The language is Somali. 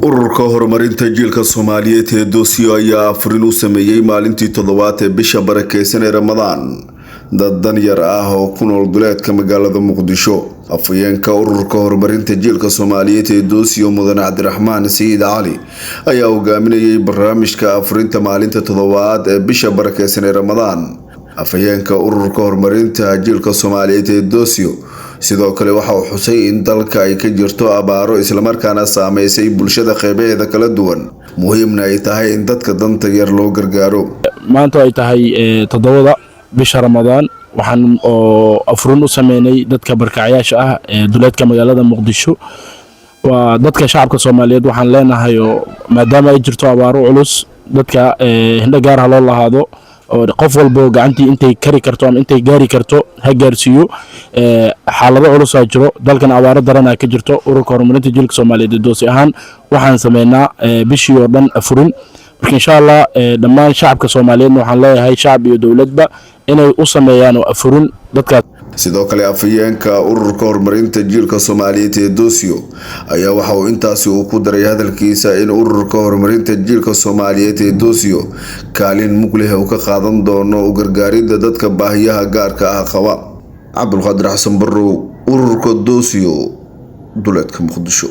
ururka horumarinta jiilka Soomaaliyeed ee doosiyo ayaa afurin u sameeyay maalintii toddobaad ee bisha barakeysan ee Ramadaan dad danyar ah oo ku nool duleedka magaalada Muqdisho. afayeenka ururka horumarinta jiilka Soomaaliyeed ee doosiyo Mudan Cabdiraxmaan Sayid Cali ayaa hogaaminayay barnaamijka afurinta maalinta toddobaad ee bisha barakeysan ee Ramadaan. afayeenka ururka horumarinta jiilka Soomaaliyeed ee doosiyo sidoo kale waxa uu xusay in dalka ay ka jirto abaaro isla markaana saameysay bulshada qeybaheeda kala duwan, muhiimna ay tahay in dadka danta yar loo gargaaro. maanta ay tahay toddobada bisha Ramadaan waxaan oo afurin u sameynay dadka barkacyaasha ah ee duleedka magaalada Muqdisho. waa dadka shacabka Soomaaliyeed waxaan leenahay maadaama ay jirto abaaro culus dadka hindha gaar ah loo lahaado oo qof walba gacantii intay kari karto ama intay gaari karto ha gaarsiiyo. xaalado culus ah jiro dalkan abaaro daran ka jirto. ururka horumarinta jiilka Soomaaliyeed ee doosiyo ahaan waxaan sameynaa bishii oo dhan afurin, marka insha Allah dhammaan shacabka Soomaaliyeed waxaan leeyahay shacab iyo dawladba inay u sameeyaan afurin dadka. sidoo kale afayeenka ururka horumarinta jiilka Soomaaliyeed ee doosiyo ayaa waxa uu intaasi ku daray hadalkiisa in ururka horumarinta jiilka Soomaaliyeed ee doosiyo kaalin mugleh uu ka qaadan doono u gargaaridda dadka baahiyaha gaarka ah qaba. Cabdulqaadir Xasan Barrow, ururka doosiyo, duleedka Muqdisho.